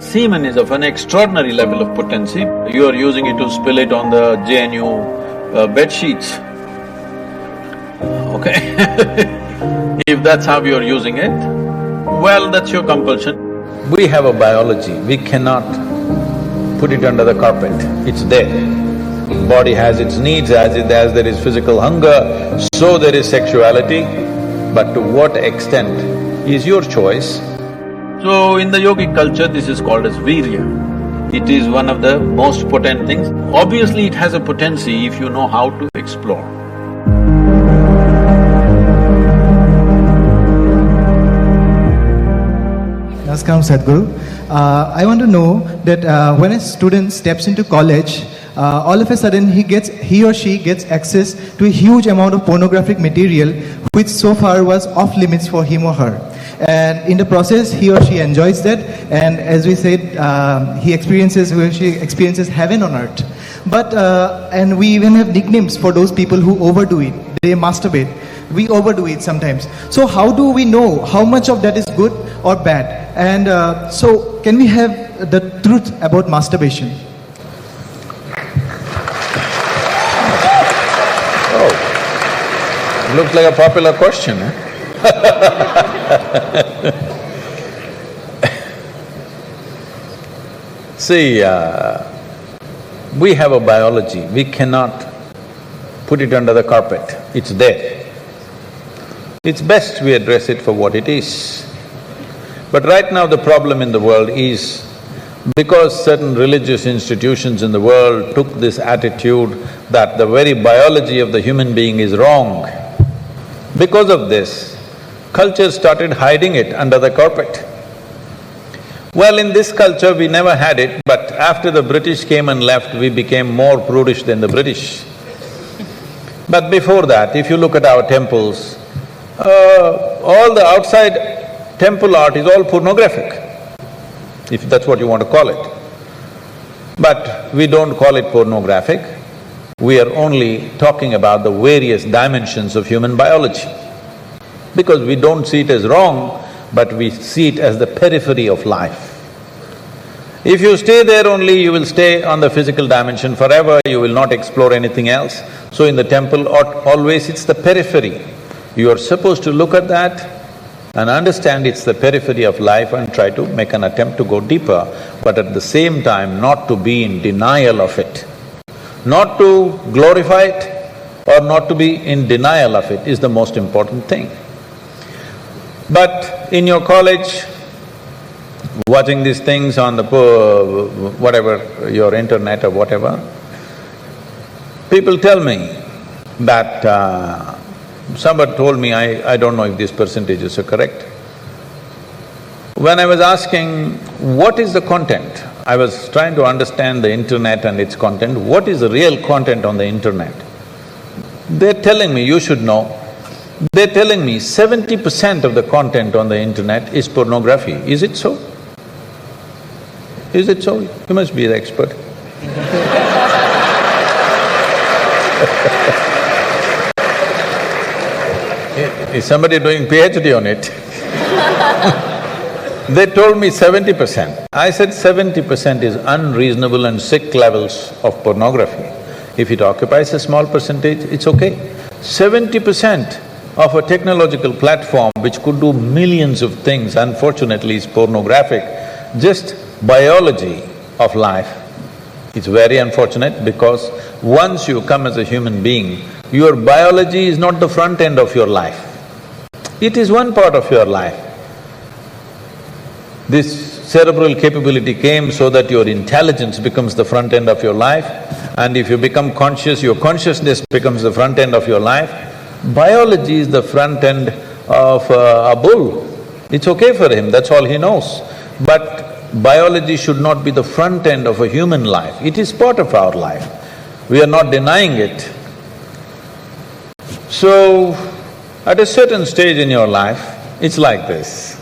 Semen is of an extraordinary level of potency. You are using it to spill it on the JNU bed sheets. Okay? If that's how you're using it, well, that's your compulsion. We have a biology, we cannot put it under the carpet, it's there. Body has its needs, as there is physical hunger, so there is sexuality, but to what extent is your choice. So in the yogic culture, this is called as virya. It is one of the most potent things. Obviously, it has a potency if you know how to explore. Namaskaram, Sadhguru. I want to know that when a student steps into college, all of a sudden he or she gets access to a huge amount of pornographic material which so far was off limits for him or her. And in the process, he or she enjoys that, and as we said, he or she experiences heaven on earth. But, and we even have nicknames for those people who overdo it. They masturbate. We overdo it sometimes. So how do we know how much of that is good or bad? And so can we have the truth about masturbation? Oh, looks like a popular question, eh? See, we have a biology, we cannot put it under the carpet, it's there. It's best we address it for what it is. But right now the problem in the world is because certain religious institutions in the world took this attitude that the very biology of the human being is wrong. Because of this, culture started hiding it under the carpet. Well, in this culture we never had it, but after the British came and left, we became more prudish than the British. But before that, if you look at our temples, all the outside temple art is all pornographic, if that's what you want to call it. But we don't call it pornographic, we are only talking about the various dimensions of human biology. Because we don't see it as wrong, but we see it as the periphery of life. If you stay there only, you will stay on the physical dimension forever, you will not explore anything else. So in the temple, always it's the periphery. You are supposed to look at that and understand it's the periphery of life and try to make an attempt to go deeper, but at the same time not to be in denial of it. Not to glorify it or not to be in denial of it is the most important thing. But in your college, watching these things on the whatever, your internet or whatever, people tell me that somebody told me, I don't know if these percentages are correct. When I was asking, what is the content? I was trying to understand the internet and its content. What is the real content on the internet? They're telling me, you should know, they're telling me 70% of the content on the internet is pornography. Is it so? Is it so? You must be the expert. Is somebody doing PhD on it? They told me 70%. I said 70% is unreasonable and sick levels of pornography. If it occupies a small percentage, it's okay. 70% of a technological platform which could do millions of things, unfortunately is pornographic. Just biology of life. It's very unfortunate because once you come as a human being, your biology is not the front end of your life. It is one part of your life. This cerebral capability came so that your intelligence becomes the front end of your life, and if you become conscious, your consciousness becomes the front end of your life. Biology is the front end of a bull. It's okay for him, that's all he knows. But biology should not be the front end of a human life. It is part of our life. We are not denying it. So, at a certain stage in your life, it's like this.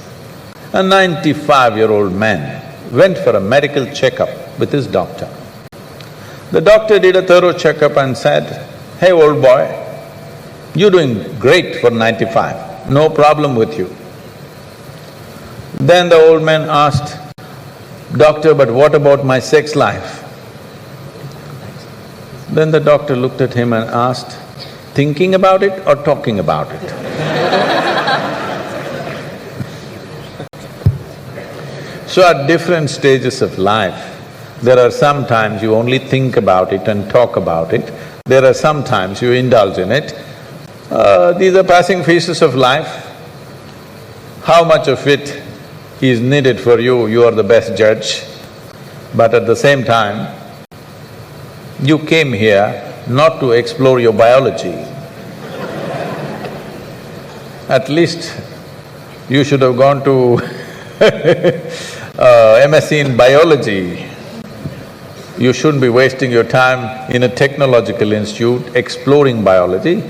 A 95-year-old man went for a medical checkup with his doctor. The doctor did a thorough checkup and said, "Hey, old boy, you're doing great for 95, no problem with you." Then the old man asked, "Doctor, but what about my sex life?" Then the doctor looked at him and asked, "Thinking about it or talking about it?" So at different stages of life, there are some times you only think about it and talk about it, there are some times you indulge in it. These are passing phases of life. How much of it is needed for you, you are the best judge. But at the same time, you came here not to explore your biology. At least you should have gone to MSc in biology. You shouldn't be wasting your time in a technological institute exploring biology.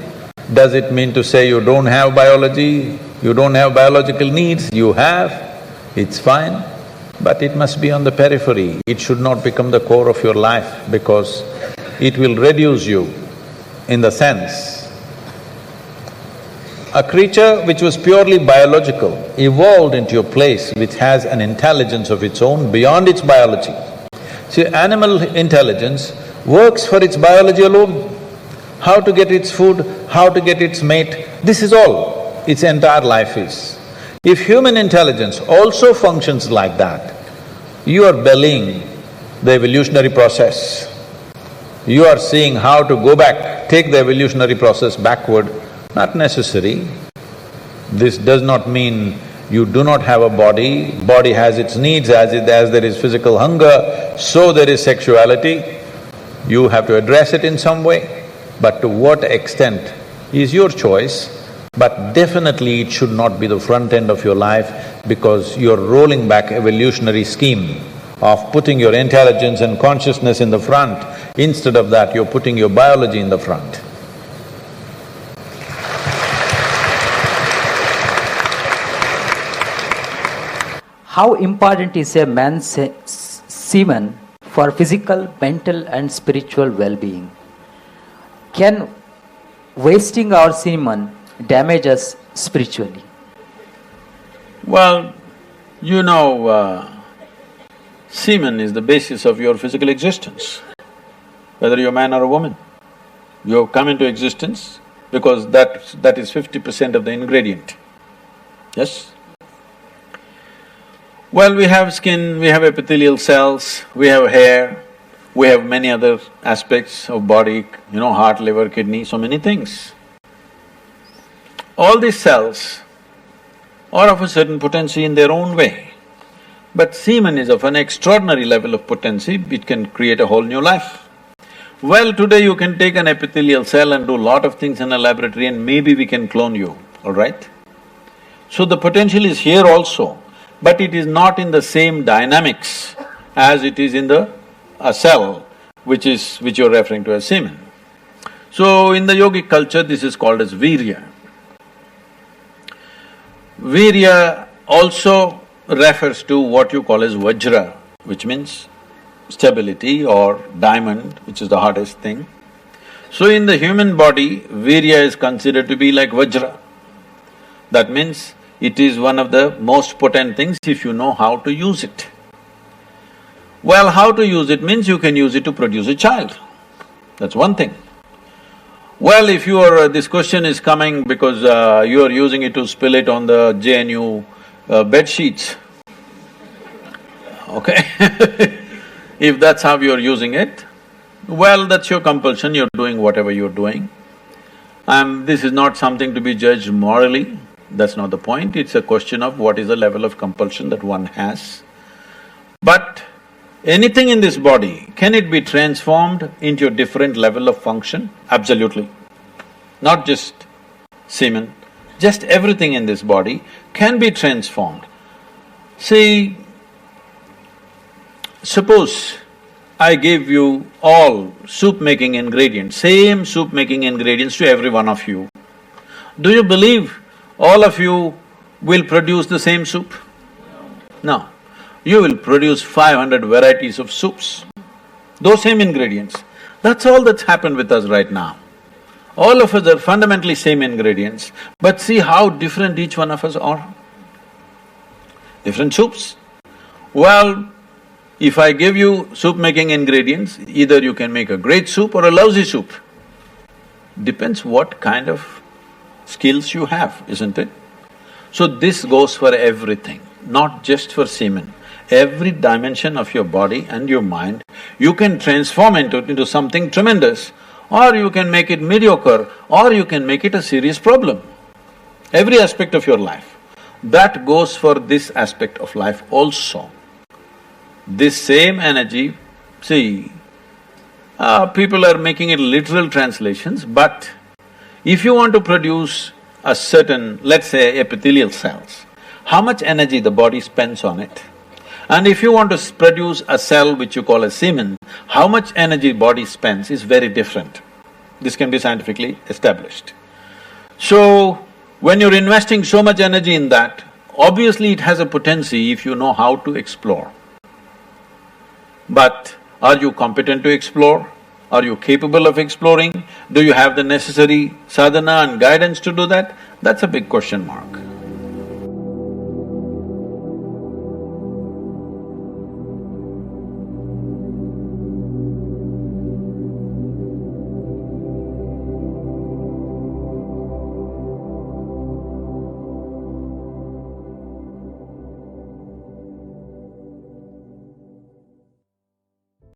Does it mean to say you don't have biology, you don't have biological needs? You have, it's fine, but it must be on the periphery. It should not become the core of your life because it will reduce you in the sense a creature which was purely biological evolved into a place which has an intelligence of its own beyond its biology. See, animal intelligence works for its biology alone. How to get its food, how to get its mate, this is all its entire life is. If human intelligence also functions like that, you are bellying the evolutionary process. You are seeing how to go back, take the evolutionary process backward. Not necessary. This does not mean you do not have a body. Body has its needs, as there is physical hunger, so there is sexuality. You have to address it in some way, but to what extent is your choice. But definitely it should not be the front end of your life because you're rolling back evolutionary scheme of putting your intelligence and consciousness in the front. Instead of that, you're putting your biology in the front. How important is a man's semen for physical, mental and spiritual well-being? Can wasting our semen damage us spiritually? Well, you know, semen is the basis of your physical existence, whether you're a man or a woman. You have come into existence because that is 50% of the ingredient, yes? Well, we have skin, we have epithelial cells, we have hair, we have many other aspects of body, heart, liver, kidney, so many things. All these cells are of a certain potency in their own way. But semen is of an extraordinary level of potency, it can create a whole new life. Well, today you can take an epithelial cell and do a lot of things in a laboratory and maybe we can clone you, all right? So the potential is here also, but it is not in the same dynamics as it is in a cell, which you're referring to as semen. So in the yogic culture, this is called as virya. Virya also refers to what you call as vajra, which means stability, or diamond, which is the hardest thing. So in the human body, virya is considered to be like vajra. That means it is one of the most potent things if you know how to use it. Well, how to use it means you can use it to produce a child. That's one thing. Well, if this question is coming because you are using it to spill it on the JNU bed sheets, okay? If that's how you're using it, well, that's your compulsion, you're doing whatever you're doing. This is not something to be judged morally, that's not the point, it's a question of what is the level of compulsion that one has. But anything in this body, can it be transformed into a different level of function? Absolutely. Not just semen, just everything in this body can be transformed. See, suppose I give you all soup-making ingredients, same soup-making ingredients to every one of you. Do you believe all of you will produce the same soup? No. You will produce 500 varieties of soups, those same ingredients. That's all that's happened with us right now. All of us are fundamentally same ingredients, but see how different each one of us are. Different soups. Well, If I give you soup making ingredients, either you can make a great soup or a lousy soup. Depends what kind of skills you have, isn't it? So this goes for everything, not just for semen. Every dimension of your body and your mind, you can transform into something tremendous, or you can make it mediocre, or you can make it a serious problem. Every aspect of your life. That goes for this aspect of life also. This same energy, see, people are making it literal translations, but if you want to produce a certain, let's say, epithelial cells, how much energy the body spends on it? And if you want to produce a cell which you call a semen, how much energy body spends is very different. This can be scientifically established. So, when you're investing so much energy in that, obviously it has a potency if you know how to explore. But are you competent to explore? Are you capable of exploring? Do you have the necessary sadhana and guidance to do that? That's a big question mark.